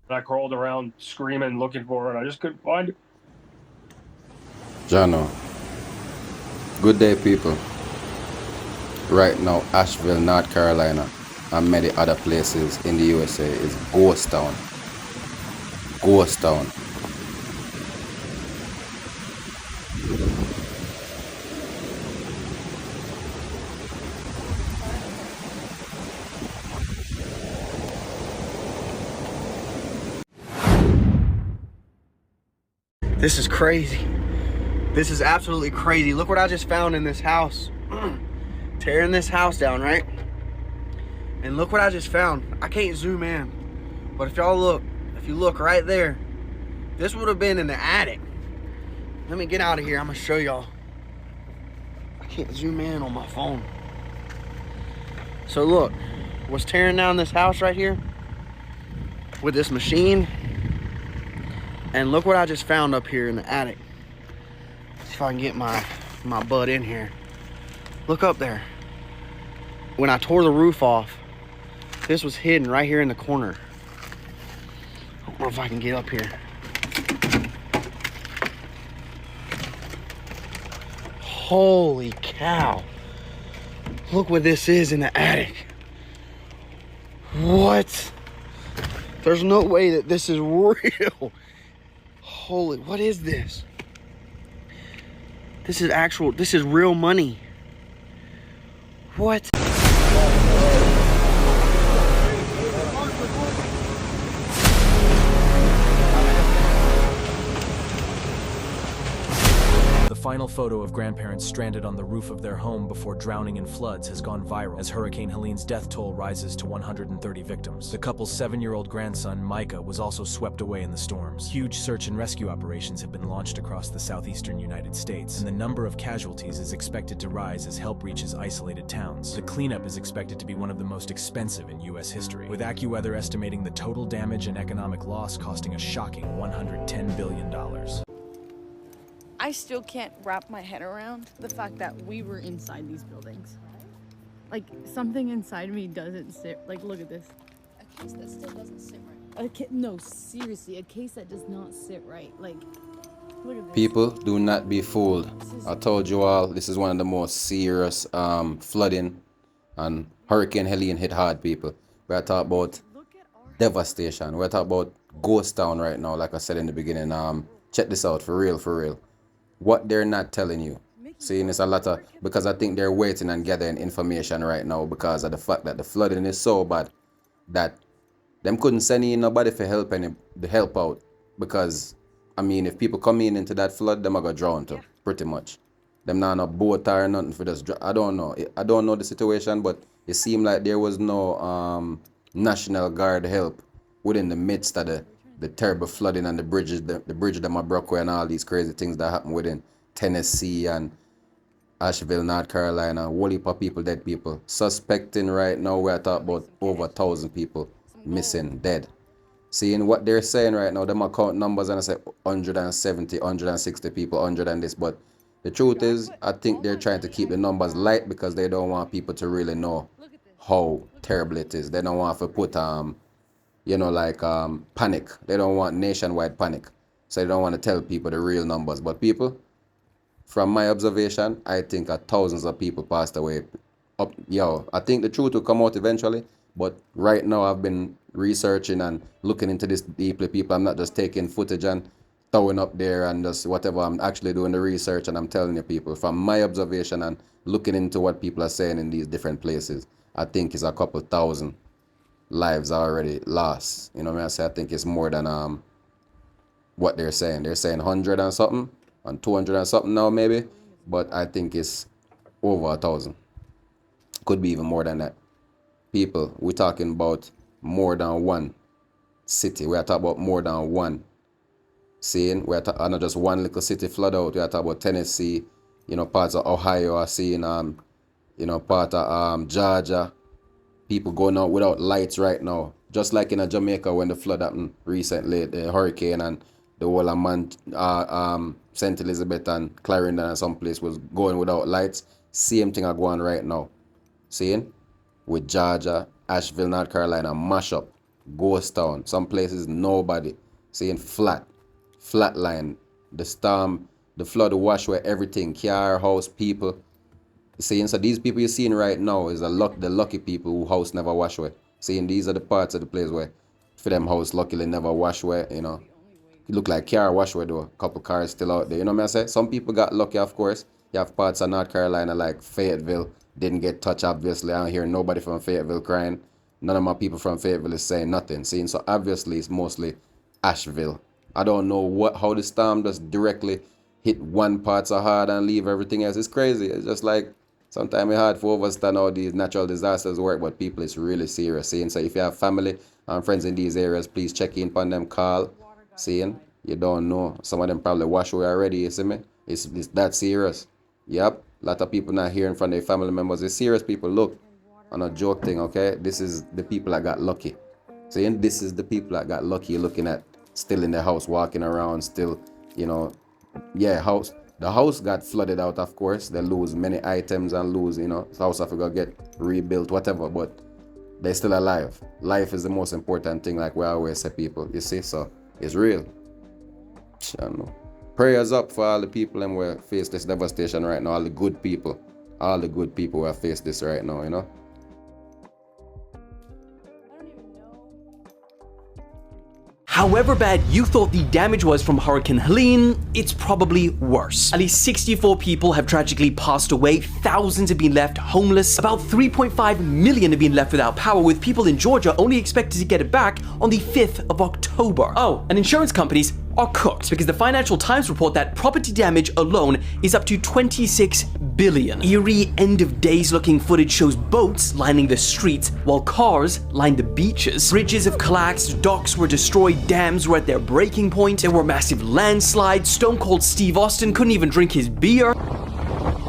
And I crawled around screaming, looking for it. I just couldn't find it. Jano, good day, people. Right now, Asheville, North Carolina, and many other places in the USA is ghost town. Ghost town. This is crazy. This is absolutely crazy. Look what I just found in this house. Tearing this house down, right? And look what I just found. I can't zoom in, but if y'all look, if you look right there, this would have been in the attic. Let me get out of here. I'm gonna show y'all. I can't zoom in on my phone. So look, was tearing down this house right here with this machine. And look what I just found up here in the attic. See if I can get my butt in here. Look up there. When I tore the roof off, this was hidden right here in the corner. I don't know if I can get up here. Holy cow. Look what this is in the attic. What? There's no way that this is real. Holy, what is this? This is real money. What? The final photo of grandparents stranded on the roof of their home before drowning in floods has gone viral as Hurricane Helene's death toll rises to 130 victims. The couple's 7-year-old grandson, Micah, was also swept away in the storms. Huge search and rescue operations have been launched across the southeastern United States, and the number of casualties is expected to rise as help reaches isolated towns. The cleanup is expected to be one of the most expensive in U.S. history, with AccuWeather estimating the total damage and economic loss costing a shocking $110 billion. I still can't wrap my head around the fact that we were inside these buildings. Like, something inside me doesn't sit. Like, look at this. A case that still doesn't sit right. No, seriously, a case that does not sit right. Like, look at this. People, do not be fooled. I told you all, this is one of the most serious flooding, and Hurricane Helene hit hard, people. We're talking about devastation. We're talking about ghost town right now, like I said in the beginning. Check this out, for real, for real. What they're not telling you. Seeing it's a lot of, because I think they're waiting and gathering information right now because of the fact that the flooding is so bad that them couldn't send in nobody for help the help out, because I mean, if people come in into that flood, them are gonna drown too, pretty much. Them not no boat or nothing for this. I don't know. I don't know the situation, but it seemed like there was no National Guard help within the midst of the terrible flooding and the bridges, the bridge that broke and all these crazy things that happened within Tennessee and Asheville, North Carolina. Whole heap of people, dead people. Suspecting right now, we're talking about over 1,000 people missing, dead. Seeing what they're saying right now, them account numbers, and I say 170, 160 people, 100 and this, but the truth is, I think they're trying to keep the numbers light because they don't want people to really know how terrible it is. They don't want to put panic. They don't want nationwide panic. So they don't want to tell people the real numbers. But people, from my observation, I think thousands of people passed away. I think the truth will come out eventually. But right now I've been researching and looking into this deeply, people. I'm not just taking footage and throwing up there and just whatever. I'm actually doing the research, and I'm telling you people, from my observation and looking into what people are saying in these different places, I think it's a couple thousand lives already lost. You know what I mean? I think it's more than what they're saying. They're saying 100 and something and 200 and something now maybe, but I think it's over 1,000. Could be even more than that. People, we're talking about more than one city. We're talking about more than one. Seeing, we're not just one little city flood out. We're talking about Tennessee, parts of Ohio are seeing, part of Georgia. People going out without lights right now. Just like in Jamaica when the flood happened recently, the hurricane, and the whole of St. Elizabeth and Clarendon and some place was going without lights. Same thing are going right now. Seeing? With Georgia, Asheville, North Carolina, mash up. ghost town. Some places nobody. Seeing flat line. The storm, the flood wash away everything, car, house, people. Seeing, so these people you're seeing right now is the lucky people who house never wash away. Seeing, these are the parts of the place where for them house luckily never wash away, you know. It look like car wash away though. A couple cars still out there. You know what I say? Some people got lucky, of course. You have parts of North Carolina like Fayetteville. Didn't get touched, obviously. I don't hear nobody from Fayetteville crying. None of my people from Fayetteville is saying nothing. Seeing, so obviously it's mostly Asheville. I don't know how the storm just directly hit one part so hard and leave everything else. It's crazy. It's just like sometimes it's hard for understand how these natural disasters work, but people, it's really serious. Seeing, so if you have family and friends in these areas, please check in upon them, call. Seeing, you don't know. Some of them probably wash away already, you see me? It's that serious. Yep. A lot of people not hearing from their family members. It's serious, people. Look, on a joke thing, okay? This is the people that got lucky. Seeing, this is the people that got lucky. You're looking at still in the house, walking around, still, you know, yeah, the house got flooded out, of course. They lose many items and lose, you know, the house have to go get rebuilt, whatever, but they're still alive. Life is the most important thing, like we always say, people, you see, so it's real. I don't know. Prayers up for all the people and we face this devastation right now, all the good people who have faced this right now, you know. However bad you thought the damage was from Hurricane Helene, it's probably worse. At least 64 people have tragically passed away, thousands have been left homeless, about 3.5 million have been left without power, with people in Georgia only expected to get it back on the 5th of October. Oh, and insurance companies are cooked because the Financial Times report that property damage alone is up to 26 billion. Eerie end of days looking footage shows boats lining the streets while cars line the beaches. Bridges have collapsed, docks were destroyed, dams were at their breaking point, there were massive landslides, Stone Cold Steve Austin couldn't even drink his beer.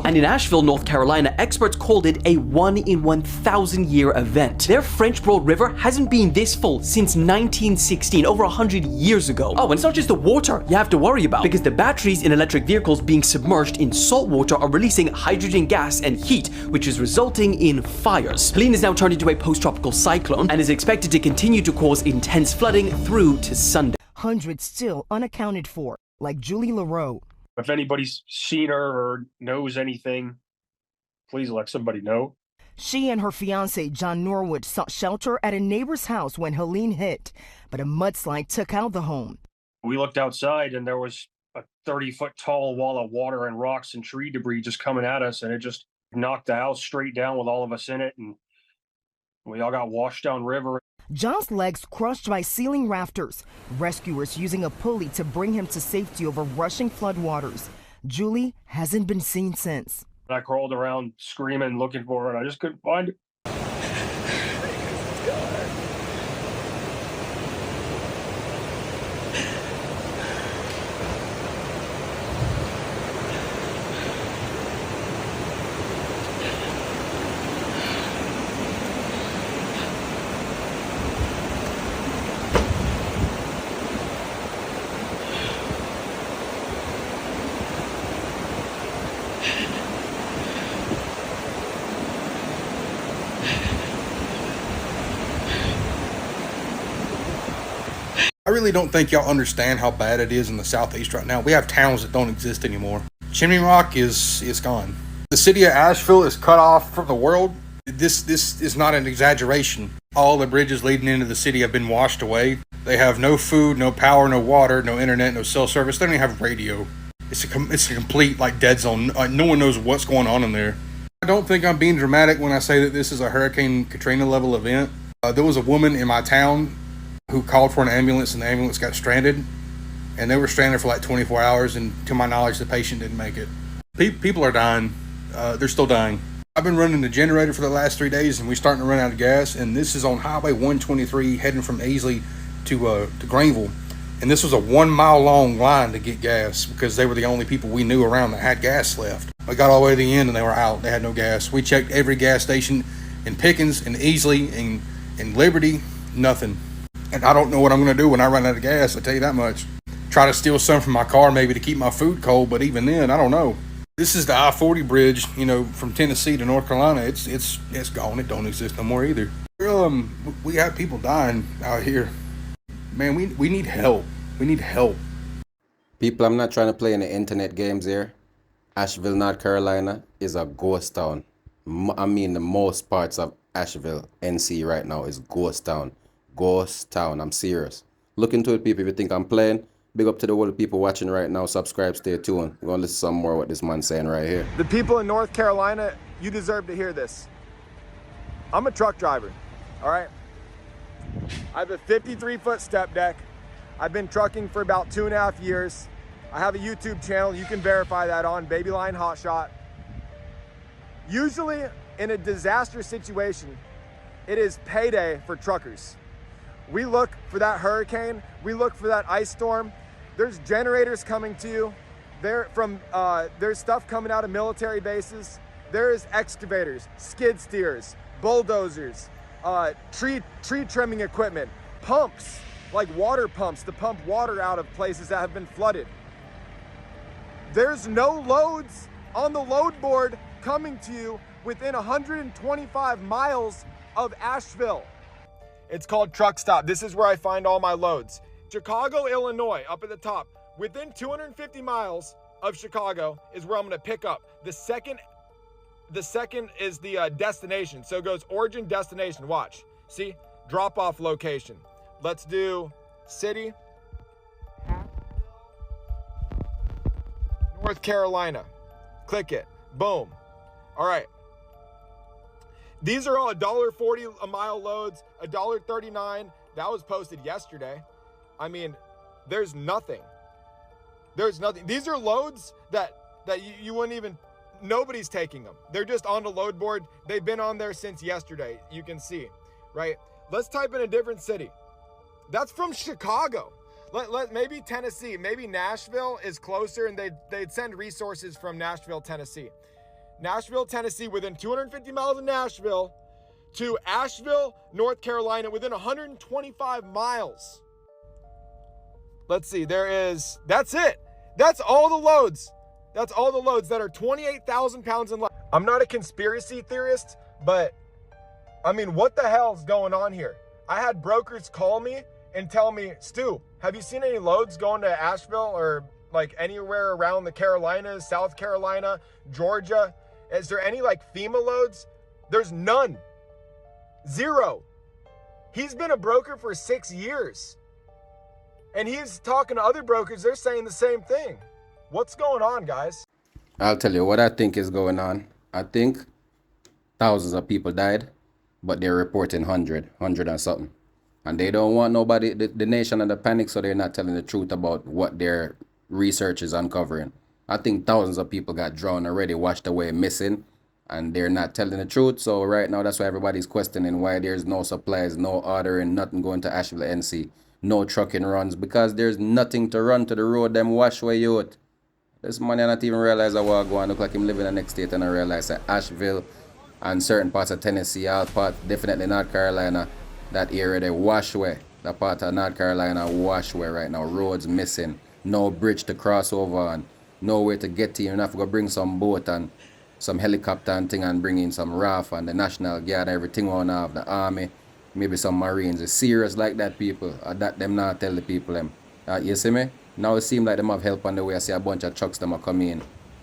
And in Asheville, North Carolina, experts called it a 1 in 1,000 year event. Their French Broad River hasn't been this full since 1916, over 100 years ago. Oh, and it's not just the water you have to worry about, because the batteries in electric vehicles being submerged in salt water are releasing hydrogen gas and heat, which is resulting in fires. Helene is now turned into a post-tropical cyclone and is expected to continue to cause intense flooding through to Sunday. Hundreds still unaccounted for, like Julie LaRoe. If anybody's seen her or knows anything, please let somebody know. She and her fiancé, John Norwood, sought shelter at a neighbor's house when Helene hit, but a mudslide took out the home. We looked outside and there was a 30-foot tall wall of water and rocks and tree debris just coming at us, and it just knocked the house straight down with all of us in it, and we all got washed down river. John's legs crushed by ceiling rafters. Rescuers using a pulley to bring him to safety over rushing floodwaters. Julie hasn't been seen since. I crawled around screaming, looking for her, and I just couldn't find her. I really don't think y'all understand how bad it is in the southeast right now. We have towns that don't exist anymore. Chimney Rock is gone. The city of Asheville is cut off from the world. This is not an exaggeration. All the bridges leading into the city have been washed away. They have no food, no power, no water, no internet, no cell service. They don't even have radio. It's a complete dead zone. No one knows what's going on in there. I don't think I'm being dramatic when I say that this is a Hurricane Katrina level event. There was a woman in my town who called for an ambulance, and the ambulance got stranded, and they were stranded for 24 hours, and to my knowledge the patient didn't make it. People are dying. They're still dying. I've been running the generator for the last 3 days, and we're starting to run out of gas, and this is on Highway 123 heading from Easley to Greenville, and this was a 1 mile long line to get gas because they were the only people we knew around that had gas left. We got all the way to the end and they were out. They had no gas. We checked every gas station in Pickens and Easley and Liberty, nothing. And I don't know what I'm going to do when I run out of gas, I tell you that much. Try to steal some from my car maybe to keep my food cold, but even then, I don't know. This is the I-40 bridge, from Tennessee to North Carolina. It's gone. It don't exist no more either. we have people dying out here. Man, we need help. We need help. People, I'm not trying to play any internet games here. Asheville, North Carolina is a ghost town. I mean, the most parts of Asheville, NC right now is ghost town. Ghost town, I'm serious. Look into it, people, if you think I'm playing. Big up to the whole people watching right now. Subscribe, stay tuned. We're going to listen to some more of what this man's saying right here. The people in North Carolina, you deserve to hear this. I'm a truck driver, all right? I have a 53-foot step deck. I've been trucking for about 2.5 years. I have a YouTube channel. You can verify that on Babyline Hotshot. Usually in a disaster situation, it is payday for truckers. We look for that hurricane. We look for that ice storm. There's generators coming to you. There's stuff coming out of military bases. There's excavators, skid steers, bulldozers, tree trimming equipment, pumps, like water pumps to pump water out of places that have been flooded. There's no loads on the load board coming to you within 125 miles of Asheville. It's called Truck Stop. This is where I find all my loads. Chicago, Illinois, up at the top. Within 250 miles of Chicago is where I'm gonna pick up. The second is the destination. So it goes origin, destination, watch. See, drop off location. Let's do city, North Carolina. Click it, boom. All right. These are all $1.40 a mile loads, $1.39. That was posted yesterday. I mean, there's nothing. There's nothing. These are loads that you wouldn't even, nobody's taking them. They're just on the load board. They've been on there since yesterday. You can see, right? Let's type in a different city. That's from Chicago. Maybe Tennessee, maybe Nashville is closer and they'd send resources from Nashville, Tennessee. Nashville, Tennessee, within 250 miles of Nashville, to Asheville, North Carolina, within 125 miles. Let's see, that's it. That's all the loads. That's all the loads that are 28,000 pounds in less. I'm not a conspiracy theorist, but I mean, what the hell's going on here? I had brokers call me and tell me, Stu, have you seen any loads going to Asheville or like anywhere around the Carolinas, South Carolina, Georgia? Is there any like FEMA loads? There's none. Zero. He's been a broker for 6 years. And he's talking to other brokers. They're saying the same thing. What's going on, guys? I'll tell you what I think is going on. I think thousands of people died, but they're reporting 100 and something. And they don't want nobody, the nation under panic, so they're not telling the truth about what their research is uncovering. I think thousands of people got drowned already, washed away, missing, and they're not telling the truth. So right now, that's why everybody's questioning why there's no supplies, no ordering, nothing going to Asheville NC, no trucking runs, because there's nothing to run to the road, them wash away youth. This man I not even realize I walk go and look like him living in the next state, and I realize that Asheville and certain parts of Tennessee, all part, definitely North Carolina, that area they wash away. That part of North Carolina wash away right now. Roads missing, no bridge to cross over on. No way to get to you. You have to go bring some boat and some helicopter and thing and bring in some RAF and the National Guard, everything on have the army, maybe some Marines. It's serious like that, people. That them not tell the people them. You see me? Now it seems like them have help on the way. I see a bunch of trucks them are coming in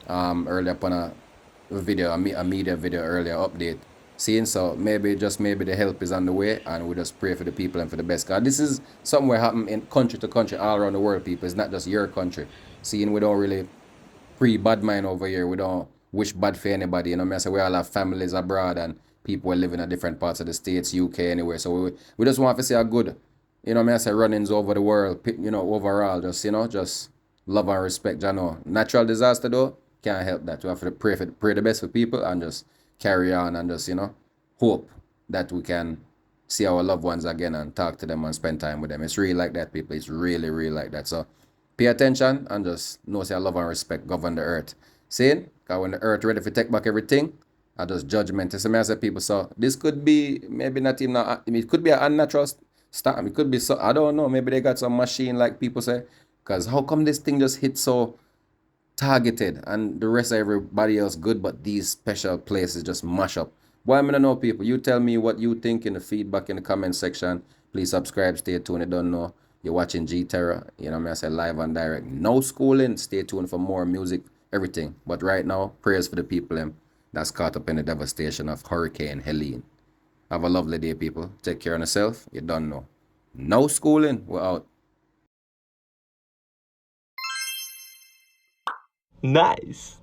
earlier upon a video, a media video earlier update. Seeing so maybe the help is on the way and we just pray for the people and for the best. Cause this is something that happen in country to country all around the world, people. It's not just your country. Seeing we don't really bad mind over here. We don't wish bad for anybody. You know what I mean? So we all have families abroad and people living in different parts of the States, UK, anywhere. So we just want to see a good, you know what I mean? I say runnings over the world, you know, overall, just, you know, just love and respect, you know. Natural disaster though, can't help that. We have to pray the best for people and just carry on and just, you know, hope that we can see our loved ones again and talk to them and spend time with them. It's really like that, people. It's really, really like that. So pay attention and just know say love and respect govern the earth. Saying, because when the earth ready to take back everything, I just judgment. It's a people. So this could be maybe not even, it could be an unnatural storm. It could be so, I don't know, maybe they got some machine like people say. Because how come this thing just hit so targeted and the rest of everybody else good, but these special places just mash up? Boy, I don't know, people. You tell me what you think in the feedback in the comment section. Please subscribe, stay tuned. You don't know. You're watching G-Terra. You know what I said, live and direct. No schooling. Stay tuned for more music, everything. But right now, prayers for the people that's caught up in the devastation of Hurricane Helene. Have a lovely day, people. Take care of yourself. You don't know. No schooling. We're out. Nice.